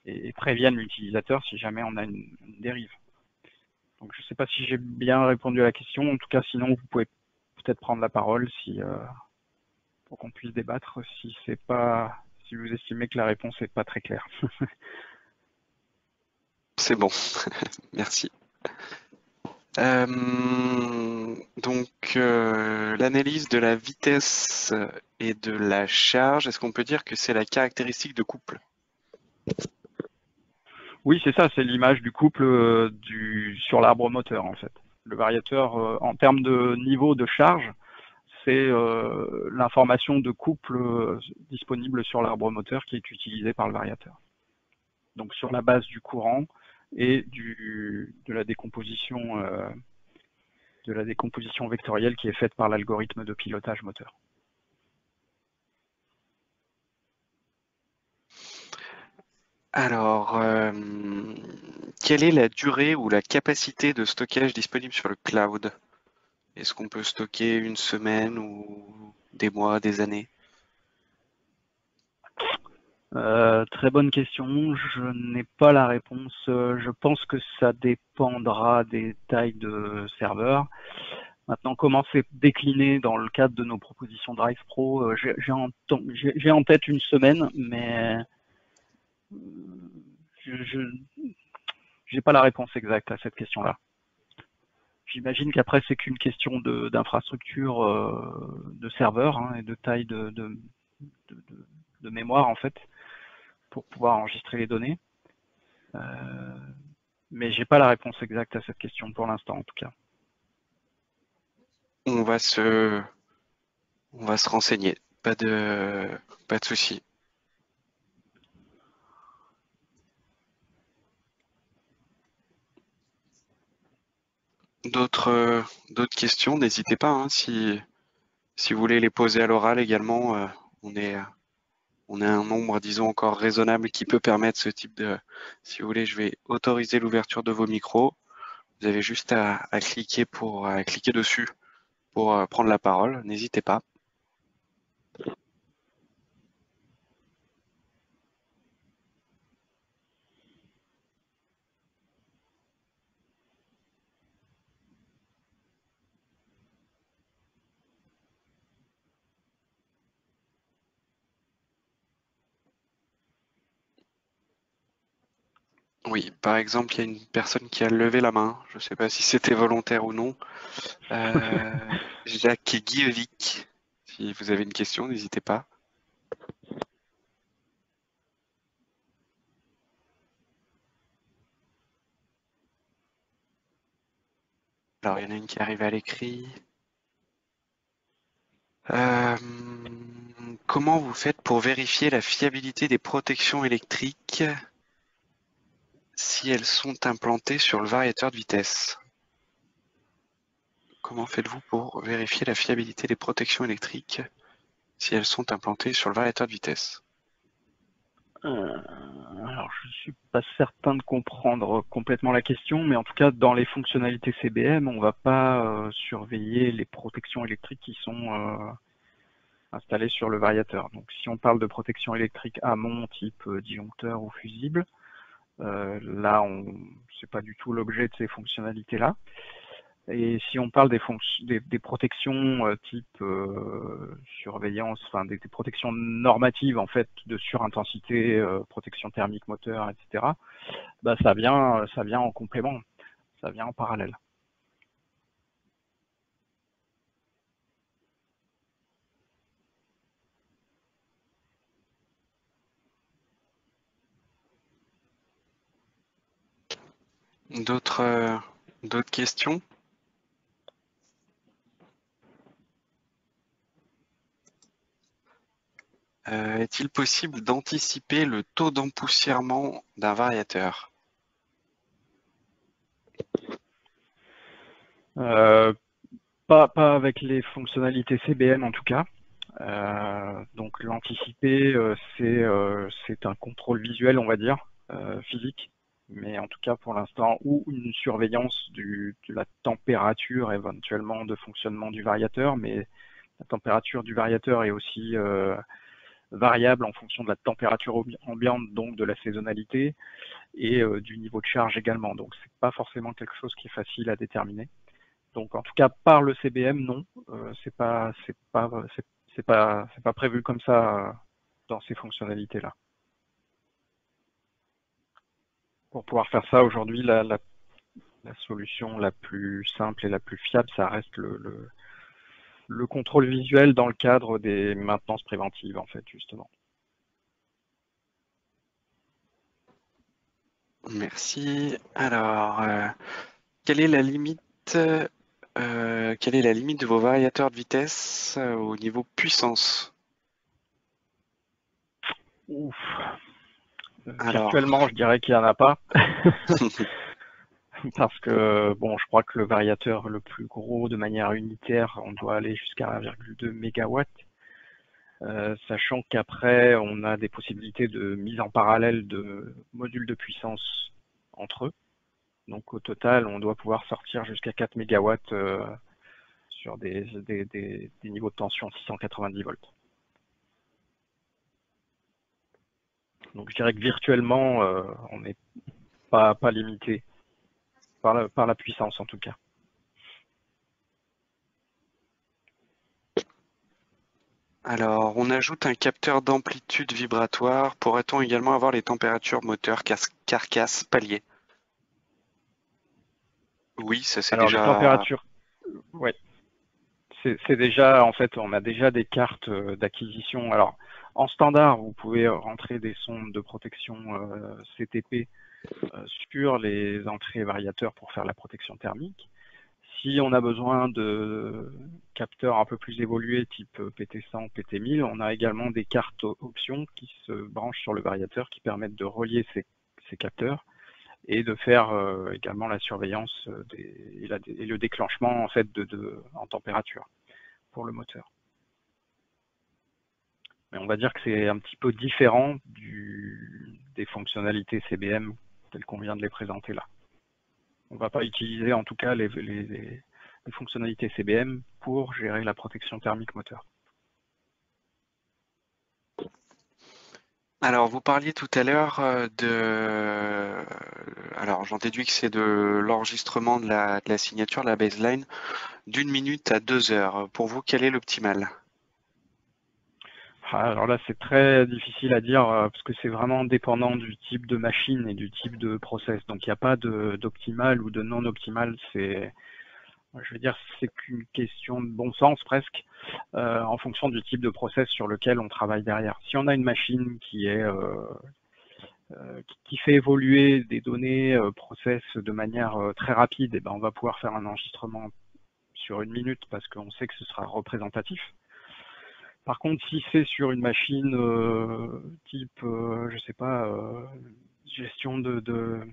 et préviennent l'utilisateur si jamais on a une dérive. Donc je ne sais pas si j'ai bien répondu à la question. En tout cas, sinon vous pouvez peut-être prendre la parole pour qu'on puisse débattre si vous estimez que la réponse n'est pas très claire. C'est bon, merci. L'analyse de la vitesse et de la charge, est-ce qu'on peut dire que c'est la caractéristique de couple? Oui, c'est ça, c'est l'image du couple sur l'arbre moteur en fait. Le variateur, en termes de niveau de charge, c'est l'information de couple disponible sur l'arbre moteur qui est utilisé par le variateur. Donc sur la base du courant et de la décomposition vectorielle qui est faite par l'algorithme de pilotage moteur. Alors, quelle est la durée ou la capacité de stockage disponible sur le cloud? Est-ce qu'on peut stocker une semaine ou des mois, des années? Très bonne question. Je n'ai pas la réponse. Je pense que ça dépendra des tailles de serveurs. Maintenant, comment c'est décliné dans le cadre de nos propositions Drive Pro, j'ai en tête une semaine, mais je n'ai pas la réponse exacte à cette question-là. J'imagine qu'après, c'est qu'une question d'infrastructure de serveur, hein, et de taille de, de mémoire, en fait, pour pouvoir enregistrer les données. Mais j'ai pas la réponse exacte à cette question pour l'instant, en tout cas. On va se, on va se renseigner. Pas de souci. D'autres questions, n'hésitez pas, hein, si vous voulez les poser à l'oral également, on est, on est un nombre, disons, encore raisonnable qui peut permettre ce type de... Si vous voulez, je vais autoriser l'ouverture de vos micros. Vous avez juste à cliquer dessus pour prendre la parole. N'hésitez pas. Oui, par exemple, il y a une personne qui a levé la main. Je ne sais pas si c'était volontaire ou non. Jacques Guillevic. Si vous avez une question, n'hésitez pas. Alors, il y en a une qui arrive à l'écrit. Euh, Comment vous faites pour vérifier la fiabilité des protections électriques si elles sont implantées sur le variateur de vitesse? Comment faites-vous pour vérifier la fiabilité des protections électriques si elles sont implantées sur le variateur de vitesse? Alors, je suis pas certain de comprendre complètement la question, mais en tout cas, dans les fonctionnalités CBM, on va pas surveiller les protections électriques qui sont installées sur le variateur. Donc, si on parle de protection électrique amont, type disjoncteur ou fusible, là, c'est pas du tout l'objet de ces fonctionnalités-là. Et si on parle des protections type surveillance, enfin des protections normatives en fait de surintensité, protection thermique moteur, etc. Bah ça vient en complément, ça vient en parallèle. D'autres questions? Est-il possible d'anticiper le taux d'empoussièrement d'un variateur? Euh, pas avec les fonctionnalités CBM en tout cas. Donc l'anticiper, c'est un contrôle visuel, on va dire, physique, mais en tout cas pour l'instant, ou une surveillance de la température éventuellement de fonctionnement du variateur, mais la température du variateur est aussi variable en fonction de la température ambiante, donc de la saisonnalité et du niveau de charge également. Donc c'est pas forcément quelque chose qui est facile à déterminer. Donc en tout cas par le CBM, non, c'est pas prévu comme ça dans ces fonctionnalités-là. Pour pouvoir faire ça aujourd'hui, la solution la plus simple et la plus fiable, ça reste le contrôle visuel dans le cadre des maintenances préventives, en fait, justement. Merci. Alors, quelle est la limite, quelle est la limite de vos variateurs de vitesse au niveau puissance? Ouf. Alors, Virtuellement, je dirais qu'il n'y en a pas. Parce que, bon, je crois que le variateur le plus gros de manière unitaire, on doit aller jusqu'à 1,2 MW. Sachant qu'après, on a des possibilités de mise en parallèle de modules de puissance entre eux. Donc au total, on doit pouvoir sortir jusqu'à 4 mégawatts sur des niveaux de tension 690 volts. Donc je dirais que virtuellement, on n'est pas limité par la puissance en tout cas. alors, on ajoute un capteur d'amplitude vibratoire. Pourrait-on également avoir les températures moteur, carcasse, palier? Oui, ça c'est Alors les déjà... températures, ouais, c'est déjà, en fait, on a déjà des cartes d'acquisition. Alors en standard, vous pouvez rentrer des sondes de protection CTP sur les entrées variateurs pour faire la protection thermique. Si on a besoin de capteurs un peu plus évolués, type PT100, PT1000, on a également des cartes options qui se branchent sur le variateur qui permettent de relier ces capteurs et de faire également la surveillance et le déclenchement en fait en température pour le moteur. Mais on va dire que c'est un petit peu différent des fonctionnalités CBM telles qu'on vient de les présenter là. On ne va pas utiliser en tout cas les fonctionnalités CBM pour gérer la protection thermique moteur. Alors, vous parliez tout à l'heure alors j'en déduis que c'est de l'enregistrement de la signature, la baseline, d'1 minute à 2 heures. Pour vous, quel est l'optimal? Alors là, c'est très difficile à dire parce que c'est vraiment dépendant du type de machine et du type de process. Donc, il n'y a pas d'optimal ou de non optimal. Je veux dire, c'est qu'une question de bon sens presque en fonction du type de process sur lequel on travaille derrière. Si on a une machine qui fait évoluer des données process de manière très rapide, et ben on va pouvoir faire un enregistrement sur 1 minute parce qu'on sait que ce sera représentatif. Par contre, si c'est sur une machine type, je sais pas, gestion de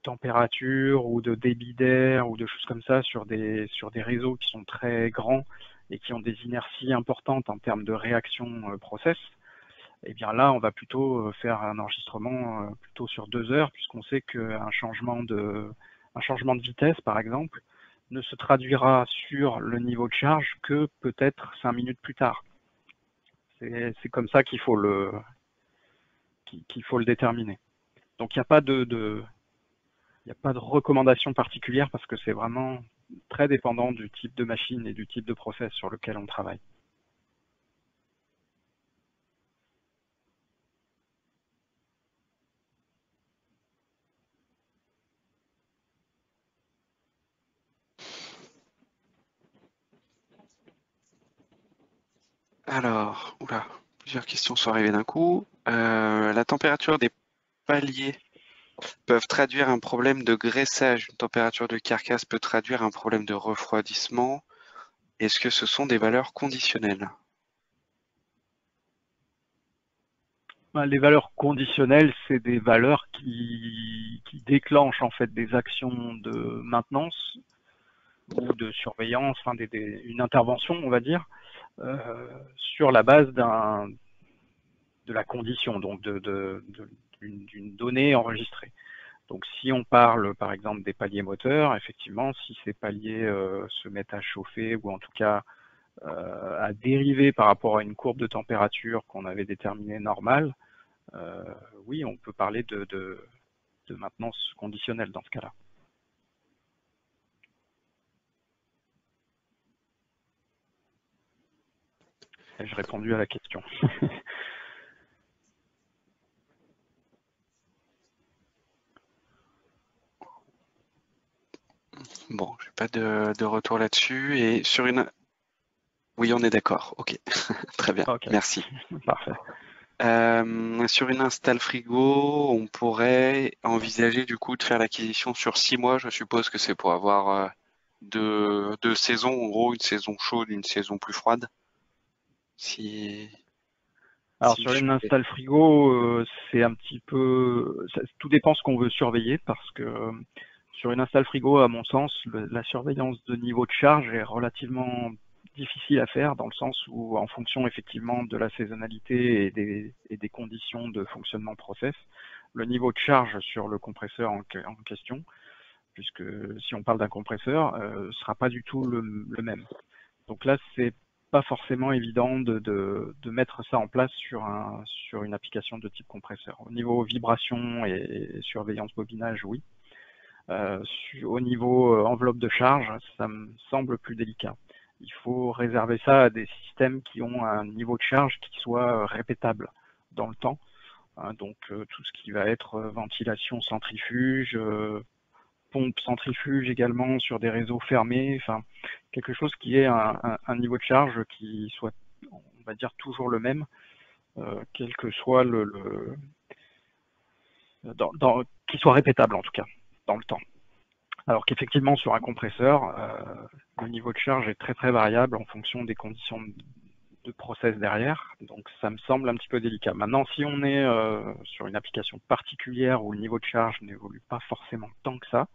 température ou de débit d'air ou de choses comme ça sur des réseaux qui sont très grands et qui ont des inerties importantes en termes de réaction process, et bien là, on va plutôt faire un enregistrement plutôt sur 2 heures, puisqu'on sait qu'un changement de vitesse, par exemple, ne se traduira sur le niveau de charge que peut-être 5 minutes plus tard. C'est comme ça qu'il faut le déterminer. Donc il n'y a pas de recommandation particulière parce que c'est vraiment très dépendant du type de machine et du type de process sur lequel on travaille. Alors, oula, plusieurs questions sont arrivées d'un coup. La température des paliers peuvent traduire un problème de graissage. Une température de carcasse peut traduire un problème de refroidissement. Est-ce que ce sont des valeurs conditionnelles? Les valeurs conditionnelles, c'est des valeurs qui déclenchent en fait des actions de maintenance ou de surveillance, enfin une intervention, on va dire, sur la base de la condition, donc d'une donnée enregistrée. Donc si on parle par exemple des paliers moteurs, effectivement, si ces paliers se mettent à chauffer ou en tout cas à dériver par rapport à une courbe de température qu'on avait déterminée normale, oui, on peut parler de maintenance conditionnelle dans ce cas-là. Ai-je répondu à la question? Bon, j'ai pas de retour là-dessus. Et sur une... Oui, on est d'accord. Ok, très bien. Ok, Merci. parfait. Sur une install frigo, on pourrait envisager du coup de faire l'acquisition sur 6 mois. Je suppose que c'est pour avoir deux saisons, en gros, une saison chaude, une saison plus froide. Alors Si sur je une fais- install frigo, c'est un petit peu, tout dépend ce qu'on veut surveiller parce que sur une install frigo, à mon sens, la surveillance de niveau de charge est relativement difficile à faire dans le sens où, en fonction effectivement de la saisonnalité et des conditions de fonctionnement process, le niveau de charge sur le compresseur en question, puisque si on parle d'un compresseur, sera pas du tout le même. Donc là, c'est pas forcément évident de mettre ça en place sur une application de type compresseur. Au niveau vibration et surveillance bobinage, oui. Au niveau enveloppe de charge, ça me semble plus délicat. Il faut réserver ça à des systèmes qui ont un niveau de charge qui soit répétable dans le temps. Donc tout ce qui va être ventilation centrifuge, pompe centrifuge également sur des réseaux fermés, enfin quelque chose qui ait un niveau de charge qui soit, on va dire, toujours le même, quel que soit qui soit répétable en tout cas dans le temps. Alors qu'effectivement sur un compresseur, le niveau de charge est très très variable en fonction des conditions de process derrière, donc ça me semble un petit peu délicat. Maintenant, si on est sur une application particulière où le niveau de charge n'évolue pas forcément tant que ça,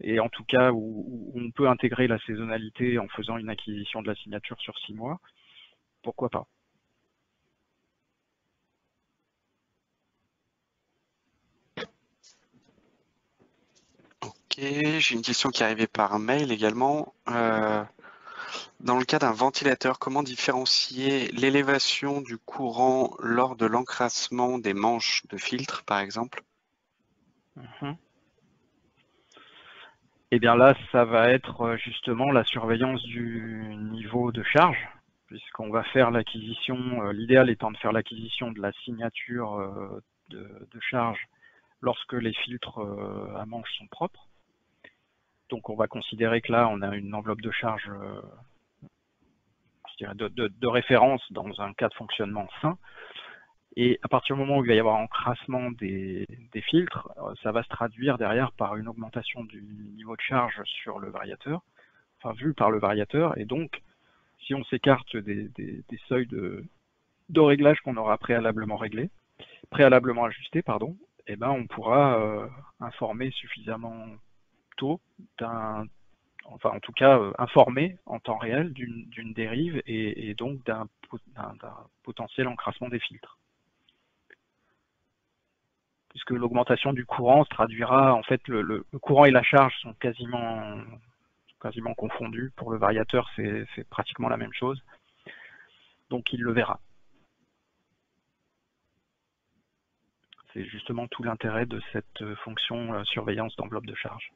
et en tout cas où on peut intégrer la saisonnalité en faisant une acquisition de la signature sur 6 mois, pourquoi pas? Ok, j'ai une question qui est arrivée par mail également. Dans le cas d'un ventilateur, comment différencier l'élévation du courant lors de l'encrassement des manches de filtre, par exemple? Et bien là, ça va être justement la surveillance du niveau de charge, puisqu'on va faire l'acquisition, l'idéal étant de faire l'acquisition de la signature de charge lorsque les filtres à manche sont propres. Donc on va considérer que là, on a une enveloppe de charge je dirais de référence dans un cas de fonctionnement sain. Et à partir du moment où il va y avoir un encrassement des filtres, ça va se traduire derrière par une augmentation du niveau de charge sur le variateur, enfin vu par le variateur. Et donc, si on s'écarte des seuils de réglage qu'on aura préalablement ajustés, pardon, eh ben on pourra informer suffisamment tôt enfin en tout cas informer en temps réel d'une dérive et donc d'un potentiel encrassement des filtres. Puisque l'augmentation du courant se traduira, en fait, le courant et la charge sont quasiment confondus. Pour le variateur, c'est pratiquement la même chose. Donc il le verra. C'est justement tout l'intérêt de cette fonction surveillance d'enveloppe de charge.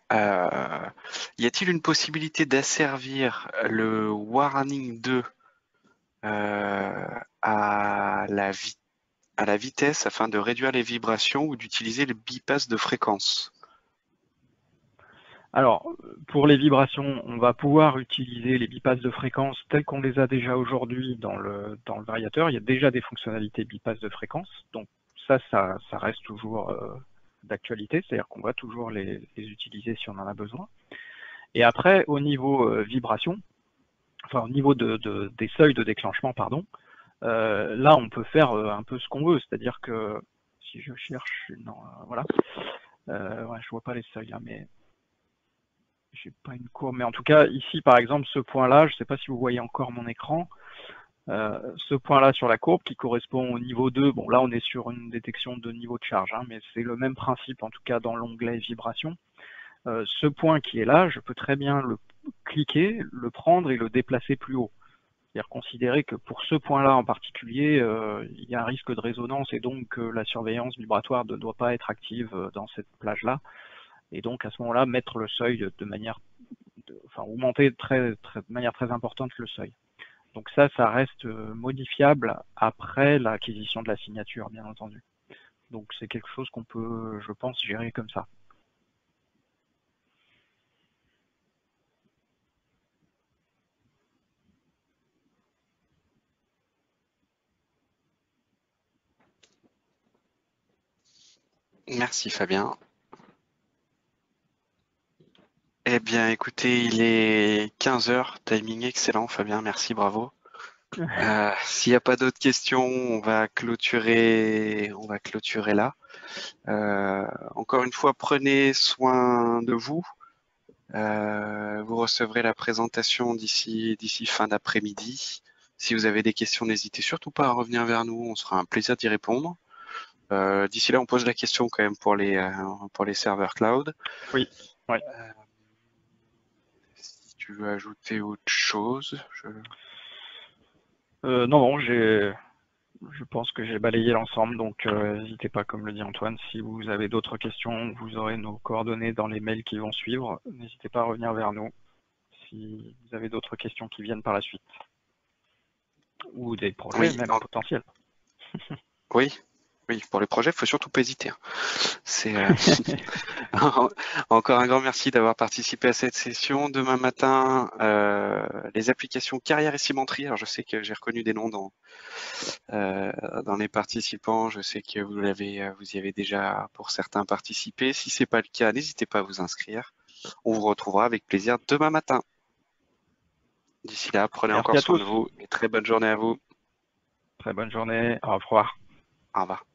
Y a-t-il une possibilité d'asservir le warning 2 à la vitesse afin de réduire les vibrations ou d'utiliser le bypass de fréquence? Alors, pour les vibrations, on va pouvoir utiliser les bypass de fréquence tels qu'on les a déjà aujourd'hui dans le variateur. Il y a déjà des fonctionnalités bypass de fréquence, donc ça reste toujours d'actualité, c'est-à-dire qu'on va toujours les utiliser si on en a besoin. Et après, au niveau vibration, enfin au niveau des seuils de déclenchement, pardon, là on peut faire un peu ce qu'on veut, c'est-à-dire que si je cherche, non, voilà, ouais, je vois pas les seuils là, mais j'ai pas une courbe, mais en tout cas ici par exemple ce point-là, je sais pas si vous voyez encore mon écran, ce point-là sur la courbe qui correspond au niveau 2, bon là on est sur une détection de niveau de charge, hein, mais c'est le même principe en tout cas dans l'onglet vibration. Ce point qui est là, je peux très bien le cliquer, le prendre et le déplacer plus haut. C'est-à-dire considérer que pour ce point-là en particulier, il y a un risque de résonance et donc la surveillance vibratoire ne doit pas être active dans cette plage-là. Et donc à ce moment-là, mettre le seuil de manière, enfin augmenter de manière très importante le seuil. Donc ça reste modifiable après l'acquisition de la signature, bien entendu. Donc c'est quelque chose qu'on peut, je pense, gérer comme ça. Merci Fabien. Eh bien, écoutez, il est 15 heures, timing excellent, Fabien, merci, bravo. S'il n'y a pas d'autres questions, on va clôturer là. Encore une fois, prenez soin de vous. Vous recevrez la présentation d'ici fin d'après-midi. Si vous avez des questions, n'hésitez surtout pas à revenir vers nous, on sera un plaisir d'y répondre. D'ici là, on pose la question quand même pour les serveurs cloud. Oui. Ouais. Si tu veux ajouter autre chose, non, je pense que j'ai balayé l'ensemble, donc n'hésitez pas, comme le dit Antoine, si vous avez d'autres questions, vous aurez nos coordonnées dans les mails qui vont suivre. N'hésitez pas à revenir vers nous si vous avez d'autres questions qui viennent par la suite. Ou des projets même potentiels. Oui, pour les projets, il ne faut surtout pas hésiter. Encore un grand merci d'avoir participé à cette session. Demain matin, les applications carrière et cimenterie. Alors je sais que j'ai reconnu des noms dans les participants. Je sais que vous y avez déjà pour certains participé. Si c'est pas le cas, n'hésitez pas à vous inscrire. On vous retrouvera avec plaisir demain matin. D'ici là, prenez Merci encore à soin tous. de vous et très bonne journée à vous. Très bonne journée. Au revoir. Au revoir.